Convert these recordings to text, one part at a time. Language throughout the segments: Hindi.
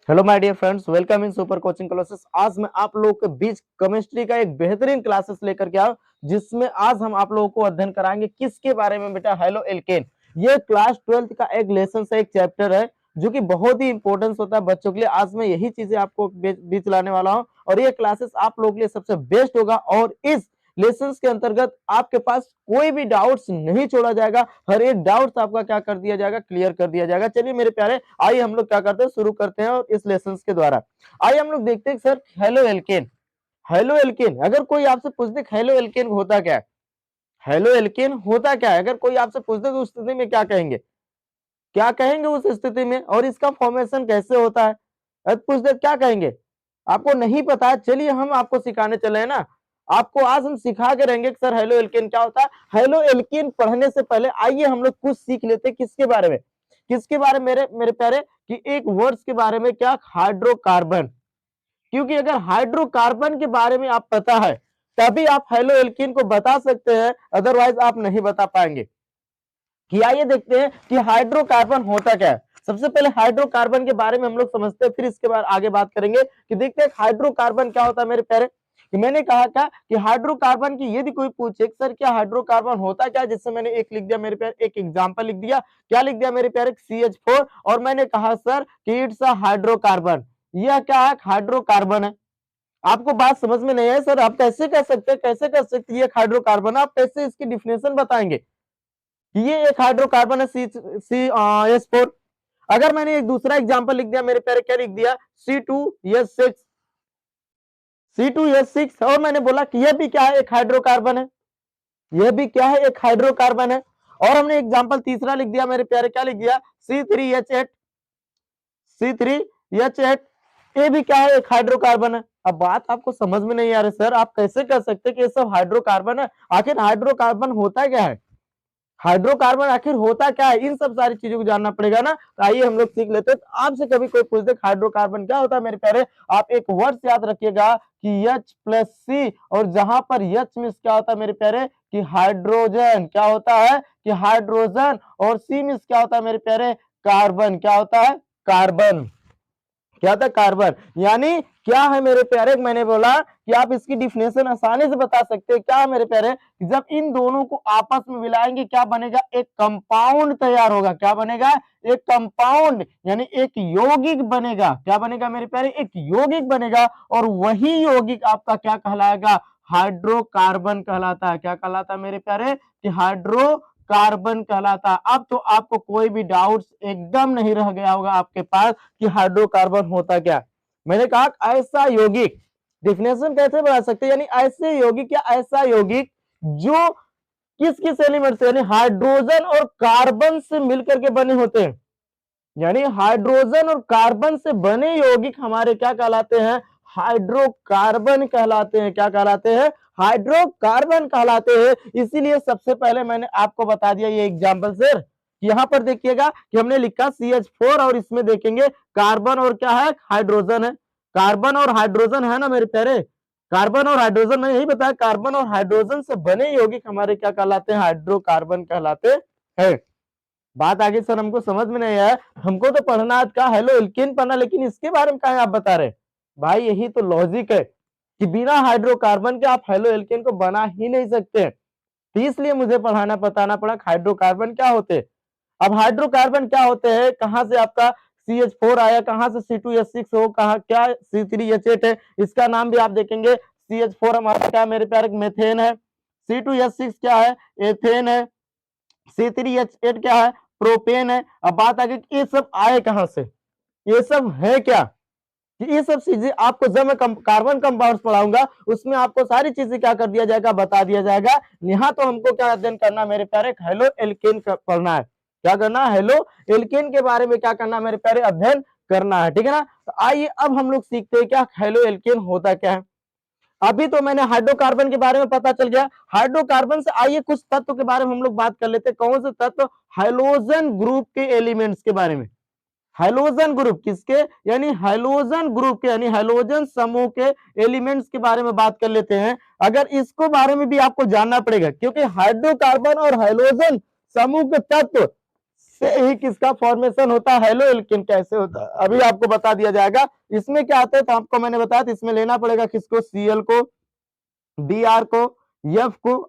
Hello my dear friends, welcome in super coaching classes. आज मैं आप लोगों के बीच केमिस्ट्री का एक बेहतरीन क्लासेस लेकर के आया, जिसमें आज हम आप लोगों को अध्ययन कराएंगे किसके बारे में बेटा, हेलो एल्केन। ये क्लास 12th का एक लेसन से एक चैप्टर है जो कि बहुत ही इंपॉर्टेंस होता है बच्चों के लिए। आज मैं यही चीजें आपको बीच लाने वाला हूँ और ये क्लासेस आप लोगों के लिए सबसे बेस्ट होगा। और इस लेसन्स के अंतर्गत आपके पास कोई भी डाउट्स नहीं छोड़ा जाएगा, हर एक डाउट्स आपका क्या कर दिया जाएगा, क्लियर कर दिया जाएगा। चलिए मेरे प्यारे, आइए हम लोग क्या करते हैं, शुरू करते हैं और इस लेसन्स के द्वारा आइए हम लोग देखते हैं sir hello alkane. Halo alkene, अगर कोई आपसे पूछ दे हेलो एल्केन होता क्या है, हेलो एल्केन होता क्या है, अगर कोई आपसे पूछ दे तो उस स्थिति में क्या कहेंगे, क्या कहेंगे उस स्थिति में, और इसका फॉर्मेशन कैसे होता है, पूछ दे क्या कहेंगे, आपको नहीं पता है। चलिए हम आपको सिखाने चले हैं ना, आपको आज हम सिखा के रहेंगे कि सर हेलो एल्केन क्या होता है। हेलो एल्केन पढ़ने से पहले आइए हम लोग कुछ सीख लेते हैं। किसके बारे में, किसके बारे में मेरे मेरे प्यारे, कि एक वर्ड्स के बारे में, क्या, हाइड्रोकार्बन। क्योंकि अगर हाइड्रोकार्बन के बारे में आप पता है तभी आप हेलो एल्केन को बता सकते हैं, अदरवाइज आप नहीं बता पाएंगे। कि आइए देखते हैं कि हाइड्रोकार्बन होता क्या है। सबसे पहले हाइड्रोकार्बन के बारे में हम लोग समझते हैं, फिर इसके बाद आगे बात करेंगे कि देखते हैं हाइड्रोकार्बन क्या होता है मेरे प्यारे। कि मैंने कहा था कि हाइड्रोकार्बन की यदि कोई पूछे सर क्या हाइड्रोकार्बन होता क्या है, जिससे मैंने एक लिख दिया मेरे प्यारे, एक एग्जांपल लिख दिया। क्या लिख दिया मेरे प्यारे, CH4, और मैंने कहा सर कि इट्स अ हाइड्रोकार्बन। यह क्या है, हाइड्रोकार्बन है। आपको बात समझ में नहीं है सर, आप कैसे कह सकते हैं, कैसे कर सकते हैं ये हाइड्रोकार्बन, आप कैसे इसकी डिफिनेशन बताएंगे। ये एक हाइड्रोकार्बन है CH4। अगर मैंने एक दूसरा एग्जांपल लिख दिया मेरे प्यारे, क्या लिख दिया, C2H6, C2H6, और मैंने बोला कि यह भी क्या है, एक हाइड्रोकार्बन है, यह भी क्या है, एक हाइड्रोकार्बन है। और हमने एग्जांपल तीसरा लिख दिया मेरे प्यारे, क्या लिख दिया, C3H8, C3H8, ये भी क्या है, एक हाइड्रोकार्बन है। अब बात आपको समझ में नहीं आ रही सर, आप कैसे कर सकते कि ये सब हाइड्रोकार्बन है, आखिर हाइड्रोकार्बन होता क्या है, हाइड्रोकार्बन आखिर होता क्या है, इन सब सारी चीजों को जानना पड़ेगा ना। तो आइए हम लोग सीख लेते हैं। तो आपसे कभी कोई पूछ दे हाइड्रोकार्बन क्या होता है मेरे प्यारे, आप एक वर्ड याद रखिएगा कि H+C, और जहां पर H मीन्स क्या होता है मेरे प्यारे, कि हाइड्रोजन, क्या होता है कि हाइड्रोजन, और C मीन्स क्या होता है मेरे प्यारे, कार्बन, क्या होता है, कार्बन, क्या था, कार्बन। यानी क्या है मेरे प्यारे, मैंने बोला कि आप इसकी डिफिनेशन आसानी से बता सकते हैं। क्या है मेरे प्यारे, जब इन दोनों को आपस में मिलाएंगे क्या बनेगा, एक कंपाउंड तैयार होगा। क्या बनेगा, एक कंपाउंड, यानी एक यौगिक बनेगा। क्या बनेगा मेरे प्यारे, एक यौगिक बनेगा, और वही यौगिक आपका क्या कहलाएगा, हाइड्रोकार्बन कहलाता है। क्या कहलाता है मेरे प्यारे, कि हाइड्रो कार्बन कहलाता है। अब तो आपको कोई भी डाउट्स एकदम नहीं रह गया होगा आपके पास कि हाइड्रोकार्बन होता क्या। मैंने कहा ऐसा यौगिक, डिफिनेशन कैसे बना सकते हैं, यानी ऐसे यौगिक या ऐसा यौगिक जो किस किस एलिमेंट से, यानी हाइड्रोजन और कार्बन से मिलकर के बने होते हैं। यानी हाइड्रोजन और कार्बन से बने यौगिक हमारे क्या कहलाते हैं, हाइड्रोकार्बन कहलाते हैं। क्या कहलाते हैं, हाइड्रोकार्बन कहलाते हैं। इसीलिए सबसे पहले मैंने आपको बता दिया ये एग्जांपल सर। यहां पर देखिएगा कि हमने लिखा CH4, और इसमें देखेंगे कार्बन और क्या है, हाइड्रोजन है। कार्बन और हाइड्रोजन है ना मेरे प्यारे, कार्बन और हाइड्रोजन, मैंने यही बताया, कार्बन और हाइड्रोजन से बने यौगिक हमारे क्या कहलाते हैं, हाइड्रोकार्बन कहलाते हैं। बात आगे सर हमको समझ में नहीं आया, हमको तो पढ़ना का हेलो एल्केन पढ़ना, लेकिन इसके बारे में कहा आप बता रहे भाई, यही तो लॉजिक है कि बिना हाइड्रोकार्बन के आप हेलो एल्केन को बना ही नहीं सकते। तो इसलिए मुझे पढ़ाना बताना पड़ा हाइड्रोकार्बन क्या होते हैं। अब हाइड्रोकार्बन क्या होते हैं, कहां से आपका CH4 आया, कहां से C2H6 हो, कहा क्या C3H8 है। इसका नाम भी आप देखेंगे, CH4 हमारा क्या मेरे प्यारे, मेथेन है। C2H6 क्या है, एथेन है। C3H8 क्या है, प्रोपेन है। अब बात आ गई कि ये सब आए कहां से, ये सब है क्या, कि ये सब चीजें आपको जब मैं कार्बन कंपाउंड्स पढ़ाऊंगा उसमें आपको सारी चीजें क्या कर दिया जाएगा, बता दिया जाएगा। यहाँ तो हमको क्या अध्ययन करना मेरे प्यारे, हेलो एल्केन पढ़ना है। क्या करना है, हेलो एल्केन के बारे में क्या करना मेरे प्यारे, अध्ययन करना है, ठीक है ना। तो आइए अब हम लोग सीखते हैं क्या हेलो एल्केन होता क्या है। अभी तो मैंने हाइड्रोकार्बन के बारे में पता चल गया। हाइड्रोकार्बन से आइए कुछ तत्व के बारे में हम लोग बात कर लेते हैं। कौन से तत्व, हाइलोजन ग्रुप के एलिमेंट्स के बारे में। हाइलोजन ग्रुप किसके, यानी हाइलोजन ग्रुप के, यानी हाइलोजन समूह के एलिमेंट्स के बारे में बात कर लेते हैं। अगर इसको बारे में भी आपको जानना पड़ेगा, क्योंकि हाइड्रोकार्बन और हाइलोजन समूह के तत्व से ही किसका फॉर्मेशन होता है, हेलो एल्केन कैसे होता है अभी आपको बता दिया जाएगा। इसमें क्या आता है तो आपको मैंने बताया था, इसमें लेना पड़ेगा किसको, Cl को, Br को, F को,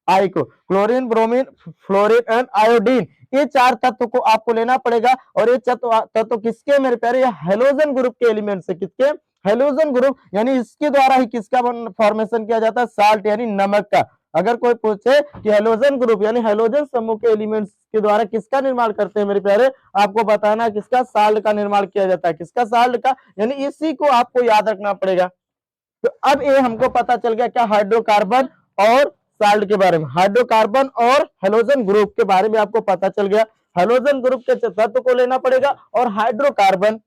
I को, chlorine, bromine, fluorine and iodine, ये 4 तत्व को आपको लेना पड़ेगा। और ये तत्व किसके मेरे प्यारे, ये हेलोजन ग्रुप के एलिमेंट से, किसके, हेलोजन ग्रुप, यानी इसके द्वारा ही किसका फॉर्मेशन किया जाता है, साल्ट यानी नमक का। अगर कोई पूछे कि हेलोजन ग्रुप यानी हेलोजन समूह के एलिमेंट्स के द्वारा किसका निर्माण करते हैं मेरे प्यारे, आपको बताना है किसका, साल्ट का निर्माण किया जाता है, किसका, साल्ट का, यानी इसी को आपको याद रखना पड़ेगा। तो अब ये हमको पता चल गया क्या, हाइड्रोकार्बन और साल्ट के बारे में, हाइड्रोकार्बन और हेलोजन ग्रुप के बारे में आपको पता चल गया। हेलोजन ग्रुप के तत्व को लेना पड़ेगा और हाइड्रोकार्बन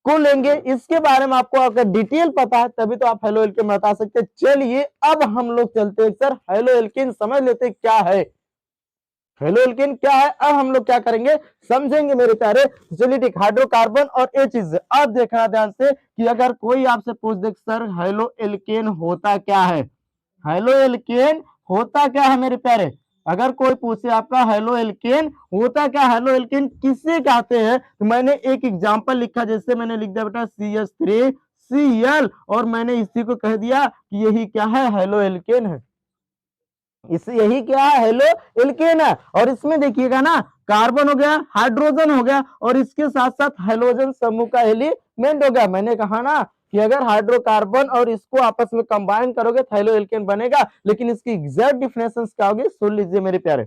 को लेंगे, इसके बारे में आपको अगर डिटेल पता है तभी तो आप हेलो एल्केन बता सकते हैं। चलिए अब हम लोग चलते हैं सर, हेलो एल्केन समझ लेते हैं क्या है, हेलो एल्केन क्या है। अब हम लोग क्या करेंगे, समझेंगे मेरे प्यारे। चलिए ठीक, हाइड्रोकार्बन और ये चीज अब देखना ध्यान से कि अगर कोई आपसे पूछ दे सर हेलो एल्केन होता क्या है, हेलो एल्केन होता क्या है मेरे प्यारे, अगर कोई पूछे आपका हेलो एल्केन होता क्या, हेलो एल्केन किसे कहते हैं, तो मैंने एक एग्जांपल लिखा, जैसे मैंने लिख दिया बेटा CH3Cl और मैंने इसी को कह दिया कि यही क्या है, हेलो एल्केन है, इसे यही क्या है, हेलो एल्केन है। और इसमें देखिएगा ना, कार्बन हो गया, हाइड्रोजन हो गया और इसके साथ साथ हेलोजन समूह का एलिमेंट हो गया। मैंने कहा ना कि अगर हाइड्रोकार्बन और इसको आपस में कंबाइन करोगे तो हेलो एल्केन बनेगा, लेकिन इसकी एग्जैक्ट डिफिनेशन क्या होगी, सुन लीजिए मेरे प्यारे,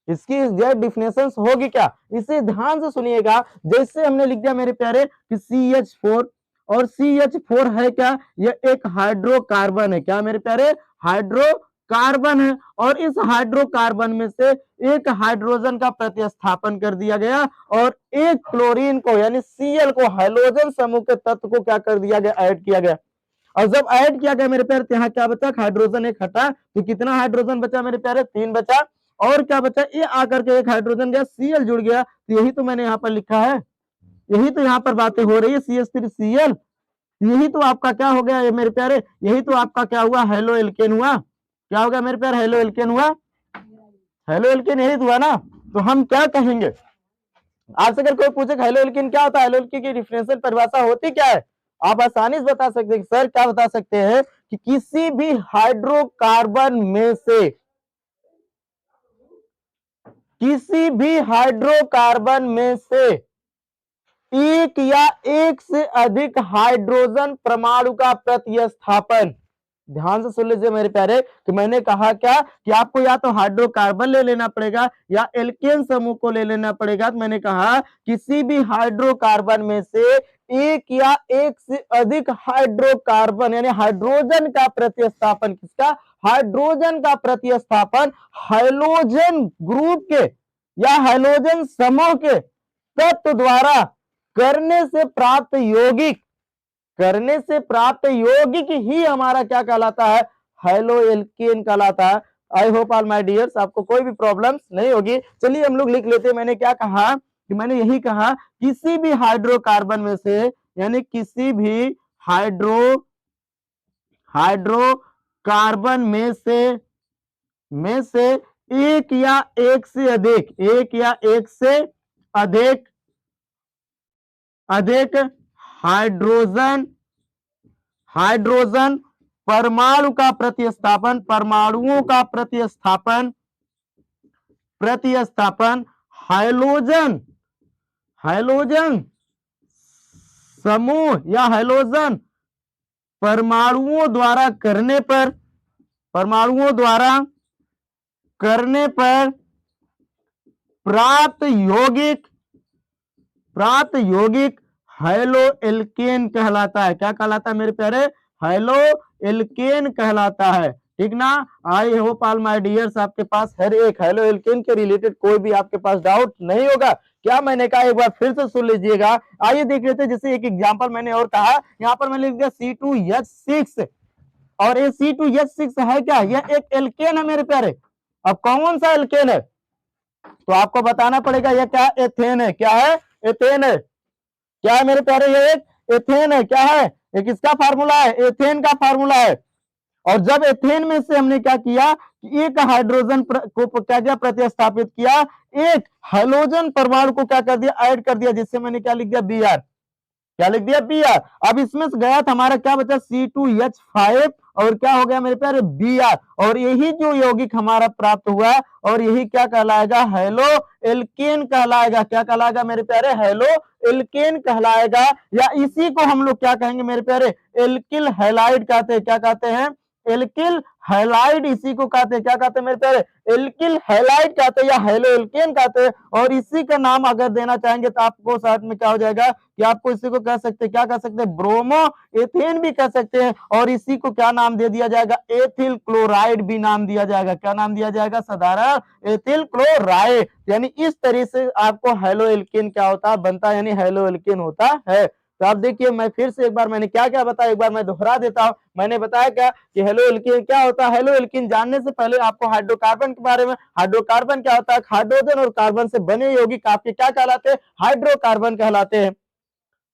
इसकी एग्जैक्ट डिफिनेशन होगी क्या, इसे ध्यान से सुनिएगा। जैसे हमने लिख दिया मेरे प्यारे कि CH4, और CH4 है क्या, यह एक हाइड्रोकार्बन है, क्या मेरे प्यारे, हाइड्रोकार्बन है। और इस हाइड्रोकार्बन में से एक हाइड्रोजन का प्रतिस्थापन कर दिया गया और एक क्लोरीन को यानी Cl को, हेलोजन समूह के तत्व को क्या कर दिया गया, ऐड किया गया। और जब ऐड किया गया मेरे प्यारे तो यहाँ क्या बचा, हाइड्रोजन एक हटा, तो कितना हाइड्रोजन बचा मेरे प्यारे, 3 बचा। और क्या बचा, ये आकर के एक हाइड्रोजन गया, Cl जुड़ गया, तो यही तो मैंने यहाँ पर लिखा है, यही तो यहाँ पर बातें हो रही है, CH3Cl, यही तो आपका क्या हो गया ये मेरे प्यारे, यही तो आपका क्या हुआ, हेलो एल्केन हुआ। क्या होगा मेरे प्यारे, हेलो एल्केन हुआ, हेलो एल्केन यही हुआ ना। तो हम क्या कहेंगे, आपसे अगर कोई पूछे हेलो एल्केन क्या होता है, हेलो एल्केन की डिफरेंशियल परिभाषा होती क्या है, आप आसानी से बता सकते हैं सर, क्या बता सकते हैं कि किसी भी हाइड्रोकार्बन में से, किसी भी हाइड्रोकार्बन में से एक या एक से अधिक हाइड्रोजन परमाणु का प्रतिस्थापन, ध्यान से सुन लीजिए मेरे प्यारे, कि मैंने कहा क्या कि आपको या तो हाइड्रोकार्बन ले लेना पड़ेगा या एल्केन समूह को ले लेना पड़ेगा। तो मैंने कहा किसी भी हाइड्रोकार्बन में से एक या एक से अधिक हाइड्रोकार्बन यानी हाइड्रोजन का प्रतिस्थापन, किसका, हाइड्रोजन का प्रतिस्थापन हाइलोजन ग्रुप के या हाइलोजन समूह के तत्व द्वारा करने से प्राप्त यौगिक, करने से प्राप्त यौगिक ही हमारा क्या कहलाता है, हेलो एल्केन कहलाता है। I hope all my dears आपको कोई भी प्रॉब्लम नहीं होगी। चलिए हम लोग लिख लेते हैं, मैंने क्या कहा कि मैंने यही कहा किसी भी हाइड्रोकार्बन में से यानी किसी भी हाइड्रोकार्बन में से एक या एक से अधिक, एक या एक से अधिक हाइड्रोजन परमाणु का प्रतिस्थापन, परमाणुओं का प्रतिस्थापन हाइलोजन समूह या हाइलोजन परमाणुओं द्वारा करने पर प्राप्त यौगिक हेलो एल्केन कहलाता है। क्या कहलाता है मेरे प्यारे, हेलो एल्केन कहलाता है, ठीक ना। I hope all my dears आपके पास हर एक हेलो एल्केन के रिलेटेड कोई भी आपके पास डाउट नहीं होगा। क्या मैंने कहा एक बार फिर से सुन लीजिएगा। आइए देख लेते हैं, जैसे एक एग्जांपल मैंने और कहा, यहाँ पर मैंने लिख दिया C2H6 और ये C2H6 है क्या, यह एक एल्केन है मेरे प्यारे। अब कौन सा एल्केन है तो आपको बताना पड़ेगा, यह क्या, एथेन है। क्या है, एथेन है। क्या है मेरे प्यारे, ये एक एथेन है। क्या है, ये किसका फार्मूला है, एथेन का फार्मूला है। और जब एथेन में से हमने क्या किया कि एक हाइड्रोजन को क्या किया, प्रतिस्थापित किया एक हाइड्रोजन परमाणु को क्या कर दिया, ऐड कर दिया, जिससे मैंने क्या लिख दिया, Br, क्या लिख दिया, Br। अब इसमें से गया था हमारा क्या बचा, C2H5 और क्या हो गया मेरे प्यारे, Br, और यही जो यौगिक हमारा प्राप्त हुआ और यही क्या कहलाएगा, हेलो एल्केन कहलाएगा। क्या कहलाएगा मेरे प्यारे, हेलो एल्केन कहलाएगा, या इसी को हम लोग क्या कहेंगे मेरे प्यारे, एल्किल हैलाइड कहते हैं। क्या कहते हैं, एल्किल हैलाइड, इसी को कहते हैं, क्या कहते हैं मेरे प्यारे, एल्किल हैलाइड कहते हैं या हेलो एल्केन कहते हैं। और इसी का नाम अगर देना चाहेंगे तो आपको साथ में क्या हो जाएगा कि आपको इसी को कह सकते हैं, क्या कह सकते हैं, ब्रोमो एथेन भी कह सकते हैं, और इसी को क्या नाम दे दिया जाएगा, एथिल क्लोराइड भी नाम दिया जाएगा। क्या नाम दिया जाएगा, साधारण एथिल क्लोराइड। यानी इस तरह से आपको हेलो एल्केन क्या होता है, बनता है, यानी हेलो एल्केन होता है। तो आप देखिए, मैं फिर से एक बार मैंने क्या क्या बताया, एक बार मैं दोहरा देता हूं। मैंने बताया क्या कि हेलो एल्कीन क्या होता है। हेलो एल्कीन जानने से पहले आपको हाइड्रोकार्बन के बारे में, हाइड्रोकार्बन क्या होता है, हाइड्रोजन और कार्बन से बने यौगिक आपके क्या कहलाते हैं, हाइड्रोकार्बन कहलाते हैं।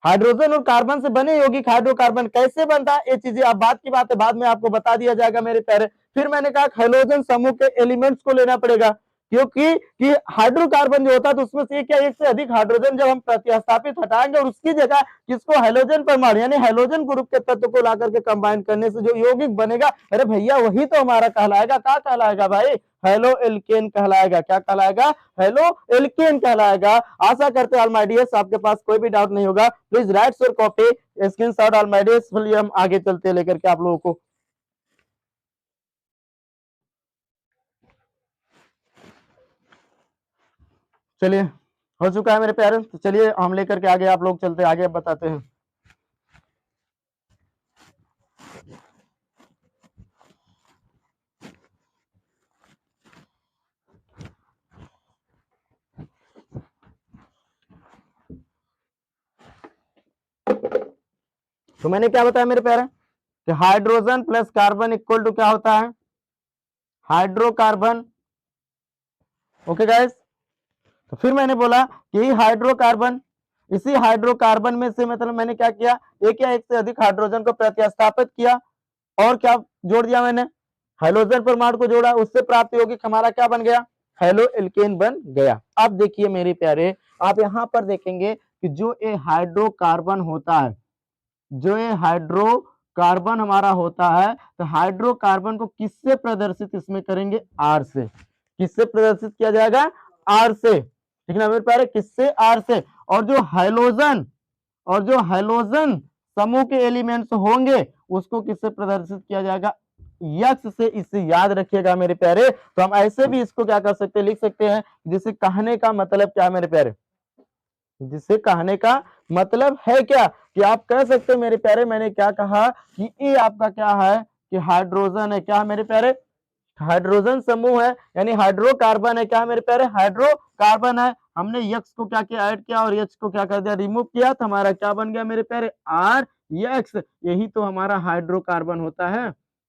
हाइड्रोजन और कार्बन से बने यौगिक हाइड्रोकार्बन कैसे बनता है, ये चीजें अब बात की बात है, बाद में आपको बता दिया जाएगा मेरे प्यारे। फिर मैंने कहा हाइड्रोजन समूह के एलिमेंट्स को लेना पड़ेगा, क्योंकि कि हाइड्रोकार्बन जो होता है तो उसमें से क्या एक से अधिक हाइड्रोजन जब हम प्रतिस्थापित हटाएंगे और उसकी जगह किसको, हाइड्रोजन परमाणु यानी हाइड्रोजन ग्रुप के तत्व को ला करके कंबाइन करने से जो यौगिक बनेगा, अरे भैया वही तो हमारा कहलाएगा, क्या कहलाएगा भाई, हेलो एल्केन कहलाएगा। क्या कहलाएगा, हेलो एल्केन कहलाएगा। आशा करते हैं ऑल माय डियर्स आपके पास कोई भी डाउट नहीं होगा। Please right your copy, screenshot all my dears. चलिए हम आगे चलते हैं लेकर के आप लोगों को। चलिए हो चुका है मेरे प्यारे, तो चलिए हम लेकर के आगे आप लोग चलते आगे, अब बताते हैं। तो मैंने क्या बताया मेरे प्यारे कि hydrogen plus carbon equal to क्या होता है, हाइड्रोकार्बन। ओके गाइस, तो फिर मैंने बोला कि हाइड्रोकार्बन, इसी हाइड्रोकार्बन में से मतलब मैंने क्या किया, एक या एक से अधिक हाइड्रोजन को प्रतिस्थापित किया और क्या जोड़ दिया मैंने, हाइड्रोजन परमाणु को जोड़ा, उससे प्राप्त यौगिक हमारा क्या बन गया, हेलो एल्केन बन गया। अब देखिए मेरे प्यारे, आप यहां पर देखेंगे कि जो ये हाइड्रोकार्बन होता है, जो ये हाइड्रोकार्बन हमारा होता है, तो हाइड्रोकार्बन को किससे प्रदर्शित इसमें करेंगे, आर से। किससे प्रदर्शित किया जाएगा, आर से, ठीक है मेरे प्यारे, किससे, आर से। और जो हाइड्रोजन समूह के एलिमेंट्स होंगे उसको किससे प्रदर्शित किया जाएगा, यक्स से। इसे याद रखिएगा मेरे प्यारे। तो हम ऐसे भी इसको क्या कर सकते हैं, लिख सकते हैं, जिसे कहने का मतलब क्या है मेरे प्यारे, जिसे कहने का मतलब है क्या कि आप कह सकते हैं मेरे प्यारे, मैंने क्या कहा कि ये आपका क्या है कि हाइड्रोजन है, क्या है मेरे प्यारे, हाइड्रोजन समूह है, यानी हाइड्रोकार्बन है, क्या है मेरे प्यारे, हाइड्रोकार्बन है। हमने यक्स को क्या किया, ऐड किया, और यक्स को क्या कर दिया, रिमूव किया, तो हमारा क्या बन गया मेरे प्यारे, आर यक्स। यही तो हमारा हाइड्रोकार्बन होता है,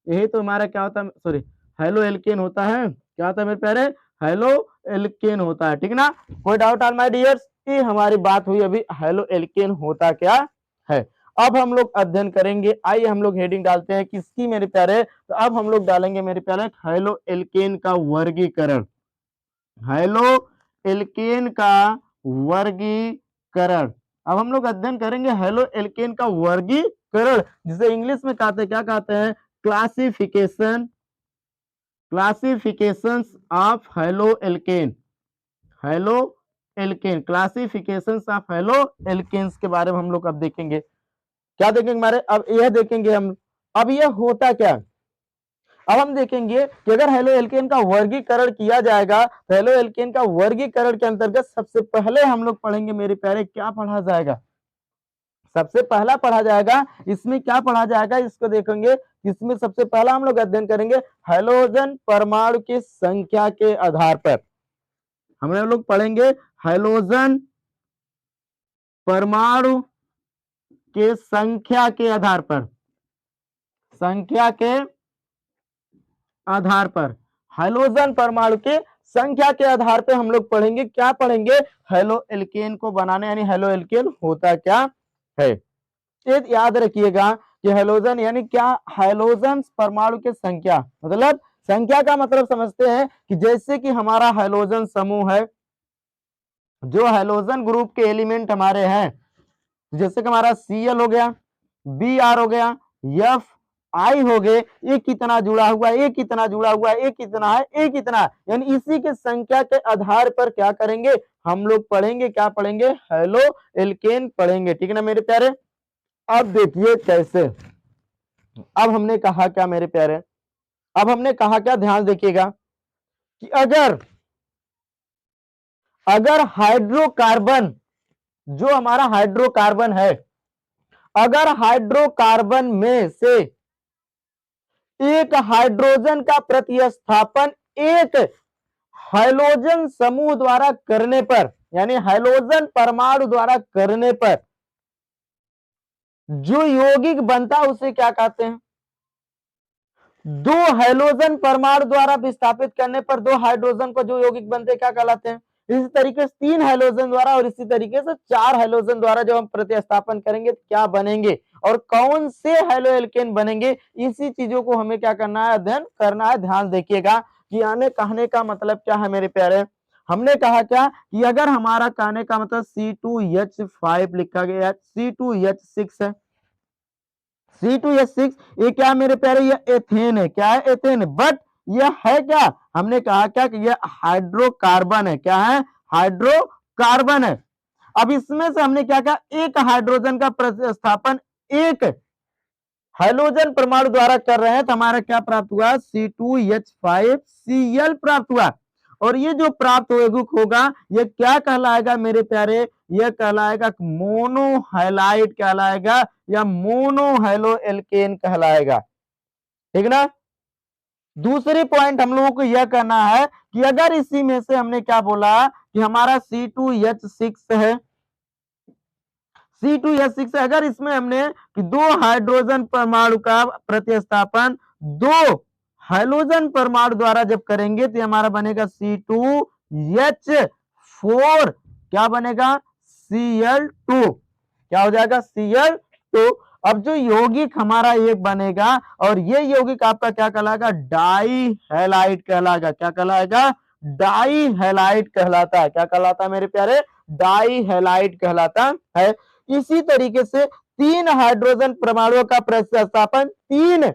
यही तो हमारा क्या होता है, सॉरी, हेलो एल्केन होता है। क्या होता है मेरे प्यारे, हेलो एल्केन होता है, ठीक ना। कोई डाउट ऑन माय डियर्स, ये हमारी बात हुई अभी हेलो एल्केन होता क्या है। अब हम लोग अध्ययन करेंगे, आइए हम लोग हेडिंग डालते हैं किसकी मेरे प्यारे, तो अब हम लोग डालेंगे मेरे प्यारे हेलो एल्केन का वर्गीकरण, हेलो एल्केन का वर्गीकरण। अब हम लोग अध्ययन करेंगे हेलो एल्केन का वर्गीकरण, जिसे इंग्लिश में कहते हैं, क्या कहते हैं, classification, classifications of halo alkane, halo alkane, classifications of halo alkanes के बारे में हम लोग अब देखेंगे। क्या देखेंगे हमारे, अब यह देखेंगे हम, अब यह होता क्या। अब हम देखेंगे कि अगर हेलो एल्केन का वर्गीकरण किया जाएगा तो हेलो एल्केन का वर्गीकरण के अंतर्गत सबसे पहले हम लोग पढ़ेंगे मेरे प्यारे, क्या पढ़ा जाएगा, सबसे पहला पढ़ा जाएगा, इसमें क्या पढ़ा जाएगा, इसको देखेंगे। इसमें सबसे पहला हम लोग अध्ययन करेंगे हाइड्रोजन परमाणु की संख्या के आधार पर। हम लोग पढ़ेंगे हाइड्रोजन परमाणु के संख्या के आधार पर, संख्या के आधार पर, हाइड्रोजन परमाणु के संख्या के आधार पर हम लोग पढ़ेंगे, क्या पढ़ेंगे, हेलो एल्केन को बनाने, यानी हेलो एल्केन होता क्या है। ये याद रखिएगा कि हाइड्रोजन यानी क्या, हाइड्रोजन परमाणु की संख्या, मतलब संख्या का मतलब समझते हैं कि जैसे कि हमारा हाइड्रोजन समूह है, जो हैलोजन ग्रुप के एलिमेंट हमारे हैं, जैसे कि हमारा Cl हो गया, Br हो गया, F I हो गए, ये कितना जुड़ा हुआ है, ये कितना जुड़ा हुआ है, ये कितना है, ये कितना है, यानी इसी के संख्या के आधार पर क्या करेंगे हम लोग पढ़ेंगे, क्या पढ़ेंगे, हेलो एल्केन पढ़ेंगे। ठीक है ना मेरे प्यारे। अब देखिए कैसे, अब हमने कहा क्या मेरे प्यारे, अब हमने कहा क्या, ध्यान देखिएगा कि अगर हाइड्रोकार्बन, जो हमारा हाइड्रोकार्बन है, अगर हाइड्रोकार्बन में से एक हाइड्रोजन का प्रतिस्थापन एक हाइड्रोजन समूह द्वारा करने पर, यानी हाइड्रोजन परमाणु द्वारा करने पर जो यौगिक बनता है उसे क्या कहते हैं, दो हाइड्रोजन परमाणु द्वारा विस्थापित करने पर दो हाइड्रोजन को जो यौगिक बनते क्या कहलाते हैं। इसी तरीके से 3 हाइड्रोजन द्वारा और इसी तरीके से 4 हाइड्रोजन द्वारा जब हम प्रतिस्थापन करेंगे तो क्या बनेंगे और कौन से हाइड्रोएल्केन बनेंगे, इसी चीजों को हमें क्या करना है, अध्ययन करना है। ध्यान देखिएगा कि आने कहने का मतलब क्या है मेरे प्यारे, हमने कहा क्या कि अगर हमारा कहने का मतलब C2H5 लिखा गया, C2H6 है, C2H6 ये क्या मेरे प्यारे, ये एथेन है, क्या है, एथेन है, बट यह है क्या, हमने कहा क्या कि यह हाइड्रोकार्बन है, क्या है, हाइड्रोकार्बन है। अब इसमें से हमने क्या कहा, एक हाइड्रोजन का प्रतिस्थापन एक हाइड्रोजन परमाणु द्वारा कर रहे हैं तो हमारा क्या प्राप्त हुआ, C2H5Cl प्राप्त हुआ। और ये जो प्राप्त यौगिक होगा ये क्या कहलाएगा मेरे प्यारे, यह कहलाएगा मोनोहैलाइड कहलाएगा या मोनोहैलोएल्केन कहलाएगा। ठीक ना। दूसरी पॉइंट हम लोगों को यह करना है कि अगर इसी में से हमने क्या बोला कि हमारा C2H6 है, C2H6 अगर इसमें हमने कि दो हाइड्रोजन परमाणु का प्रतिस्थापन दो हाइड्रोजन परमाणु द्वारा जब करेंगे तो हमारा बनेगा C2H4, क्या बनेगा, Cl2, क्या हो जाएगा, Cl2। अब जो यौगिक हमारा एक बनेगा और ये यौगिक आपका क्या कहलाएगा, डाई हैलाइड कहलाएगा, क्या कहलाएगा, डाई हैलाइड कहलाता है, क्या कहलाता है मेरे प्यारे, डाई हैलाइड कहलाता है। इसी तरीके से 3 हाइड्रोजन परमाणुओं का प्रतिस्थापन 3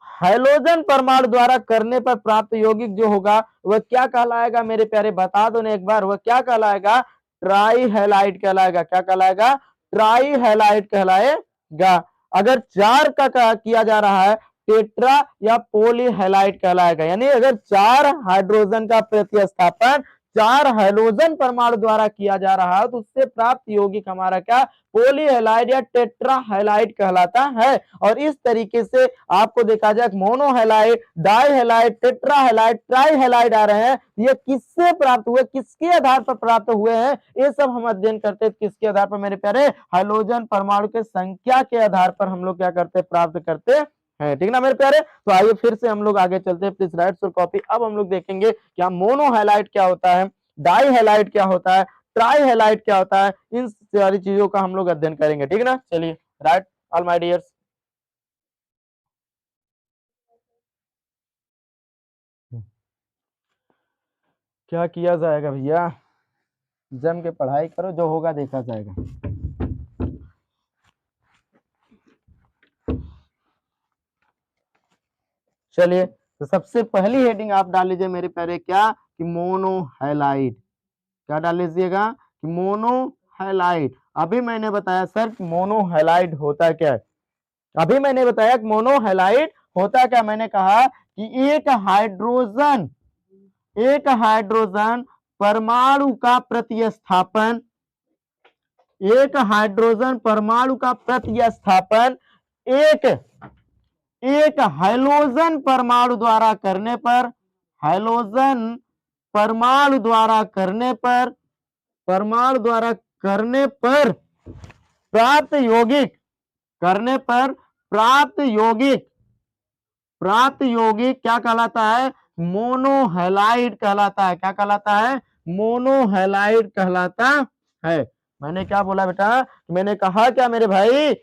हाइड्रोजन परमाणु द्वारा करने पर प्राप्त यौगिक जो होगा वह क्या कहलाएगा मेरे प्यारे, बता दो ना एक बार, वह क्या कहलाएगा, ट्राई हैलाइड कहलाएगा, क्या कहलाएगा, ट्राई हैलाइड कहलाएगा। अगर 4 का किया जा रहा है टेट्रा या पॉलीहैलाइड कहलाएगा, यानी अगर 4 हाइड्रोजन का प्रतिस्थापन 4 हाइड्रोजन परमाणु द्वारा किया जा रहा है तो उससे प्राप्त यौगिक हमारा क्या, पॉलीहैलाइड या टेट्राहैलाइड कहलाता है। और इस तरीके से आपको देखा जाए मोनोहैलाइड, डाइहैलाइड, टेट्राहैलाइड, ट्राइहैलाइड आ रहे हैं, ये किससे प्राप्त हुए, किसके आधार पर प्राप्त हुए हैं, ये सब हम अध्ययन करते हैं किसके आधार पर मेरे प्यारे, हाइड्रोजन परमाणु के संख्या के आधार पर हम लोग क्या करते, प्राप्त करते हैं। ठीक ना मेरे प्यारे। तो आइए फिर से हम लोग आगे चलते हैं, प्लीज राइट योर कॉपी। अब हम लोग देखेंगे क्या मोनोहैलाइड क्या होता है, डाइहैलाइड क्या होता है, ट्राइहैलाइड क्या होता है, इन सारी चीजों का हम लोग अध्ययन करेंगे। ठीक है ना, चलिए राइट ऑल माय डियर्स। क्या किया जाएगा भैया, जम के पढ़ाई करो, जो होगा देखा जाएगा। चलिए तो सबसे पहली हेडिंग आप डाल लीजिए मेरे प्यारे, क्या कि मोनोहैलाइड, क्या डाल लीजिएगा कि मोनोहैलाइड। अभी मैंने बताया सर मोनोहैलाइड होता क्या है, अभी मैंने बताया कि मोनोहैलाइड होता क्या, मैंने कहा कि एक हाइड्रोजन परमाणु का प्रतिस्थापन, एक हाइड्रोजन परमाणु का प्रतिस्थापन एक हाइड्रोजन परमाणु द्वारा करने पर, हाइड्रोजन परमाणु द्वारा करने पर, परमाणु द्वारा करने पर प्राप्त यौगिक, करने पर प्राप्त यौगिक, प्राप्त यौगिक क्या कहलाता है, मोनोहैलाइड कहलाता है, क्या कहलाता है, मोनोहैलाइड कहलाता है। मैंने क्या बोला बेटा, मैंने कहा क्या मेरे भाई,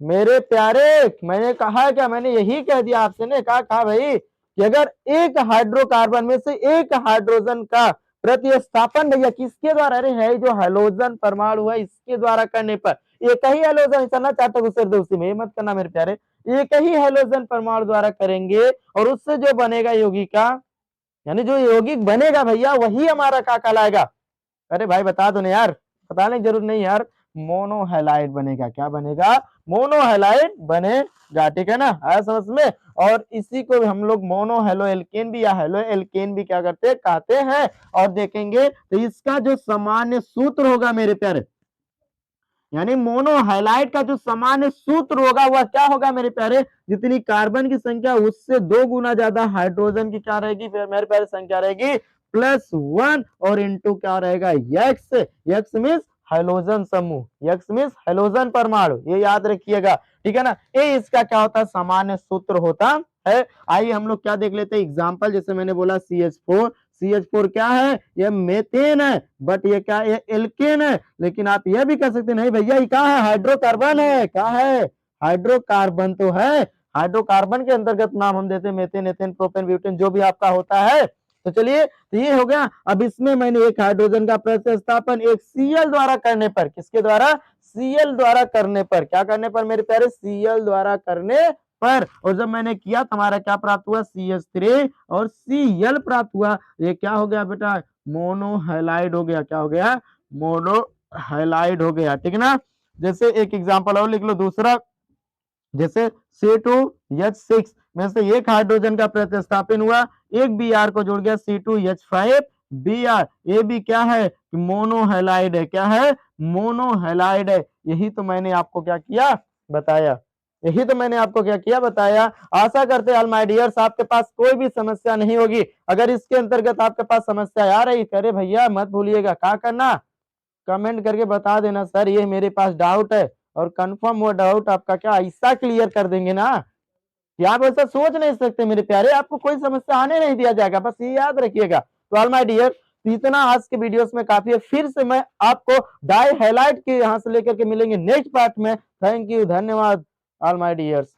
मेरे प्यारे, मैंने कहा क्या, मैंने यही कह दिया आपसे ने, कहा भाई कि अगर एक हाइड्रोकार्बन में से एक हाइड्रोजन का प्रतिस्थापन भैया किसके द्वारा, अरे है जो हैलोजन परमाणु है इसके द्वारा करने पर, एक ही हैलोजन चलना चाहता घुसेर दे उसी में, ये मत करना मेरे प्यारे, एक ही हैलोजन परमाणु द्वारा करेंगे और उससे जो बनेगा यौगिका, यानी जो यौगिक बनेगा भैया वही हमारा क्या कहलाएगा, अरे भाई बता दो ना यार, बताने की जरूरत नहीं यार, मोनोहैलाइड बनेगा, क्या बनेगा, मोनोहैलाइड बनेगा, ठीक है ना, आया समझ में। और इसी को हम लोग मोनो हेलो एल्केन भी या हेलो एल्केन भी क्या करते हैं कहते हैं। और देखेंगे तो इसका जो सामान्य सूत्र होगा मेरे प्यारे, यानी मोनोहैलाइड का जो सामान्य सूत्र होगा वह क्या होगा मेरे प्यारे, जितनी कार्बन की संख्या उससे 2 गुना ज्यादा हाइड्रोजन की क्या रहेगी फिर मेरे प्यारे संख्या रहेगी +1 और इंटू क्या रहेगा यक्स, यक्स मीन्स हैलोजन समूह, यक्स मीन्स हैलोजन परमाणु, ये याद रखिएगा, ठीक है ना। ये इसका क्या होता है सामान्य सूत्र होता है। आइए हम लोग क्या देख लेते हैं एग्जांपल, जैसे मैंने बोला CH4, CH4 क्या है, ये मेथेन है, बट ये क्या है, एल्केन है। लेकिन आप यह भी कह सकते नहीं भैया ये क्या है, हाइड्रोकार्बन है, क्या है, हाइड्रोकार्बन तो है, हाइड्रोकार्बन के अंतर्गत नाम हम देते हैं मेथेन, एथेन, प्रोपेन, ब्यूटेन जो भी आपका होता है। तो चलिए तो ये हो गया। अब इसमें मैंने एक हाइड्रोजन का प्रतिस्थापन एक Cl द्वारा करने पर, किसके द्वारा, Cl द्वारा करने पर, क्या करने पर मेरे प्यारे, Cl द्वारा करने पर, और जब मैंने किया तो हमारा क्या प्राप्त हुआ CH3 और Cl प्राप्त हुआ, ये क्या हो गया बेटा, मोनोहैलाइड हो गया, क्या हो गया, मोनोहैलाइड हो गया, ठीक है ना। जैसे एक एग्जांपल और लिख लो दूसरा, जैसे C2H6 में से एक हाइड्रोजन का प्रतिस्थापन हुआ, एक Br को जुड़ गया C2H5Br, ये भी क्या है, मोनोहैलाइड है, क्या है, मोनोहैलाइड है। यही तो मैंने आपको क्या किया बताया, यही तो मैंने आपको क्या किया बताया। आशा करते हैं माय डियर्स आपके पास कोई भी समस्या नहीं होगी। अगर इसके अंतर्गत आपके पास समस्या आ रही करे भैया मत भूलिएगा क्या करना, कमेंट करके बता देना सर ये मेरे पास डाउट है, और कंफर्म वो डाउट आपका क्या ऐसा क्लियर कर देंगे ना कि आप ऐसा सोच नहीं सकते मेरे प्यारे, आपको कोई समस्या आने नहीं दिया जाएगा, बस ये याद रखिएगा। तो ऑल माय डियर इतना आज के वीडियोस में काफी है, फिर से मैं आपको डाई हाईलाइट के यहाँ से लेकर के मिलेंगे नेक्स्ट पार्ट में। थैंक यू, धन्यवाद ऑल माय डियर्स।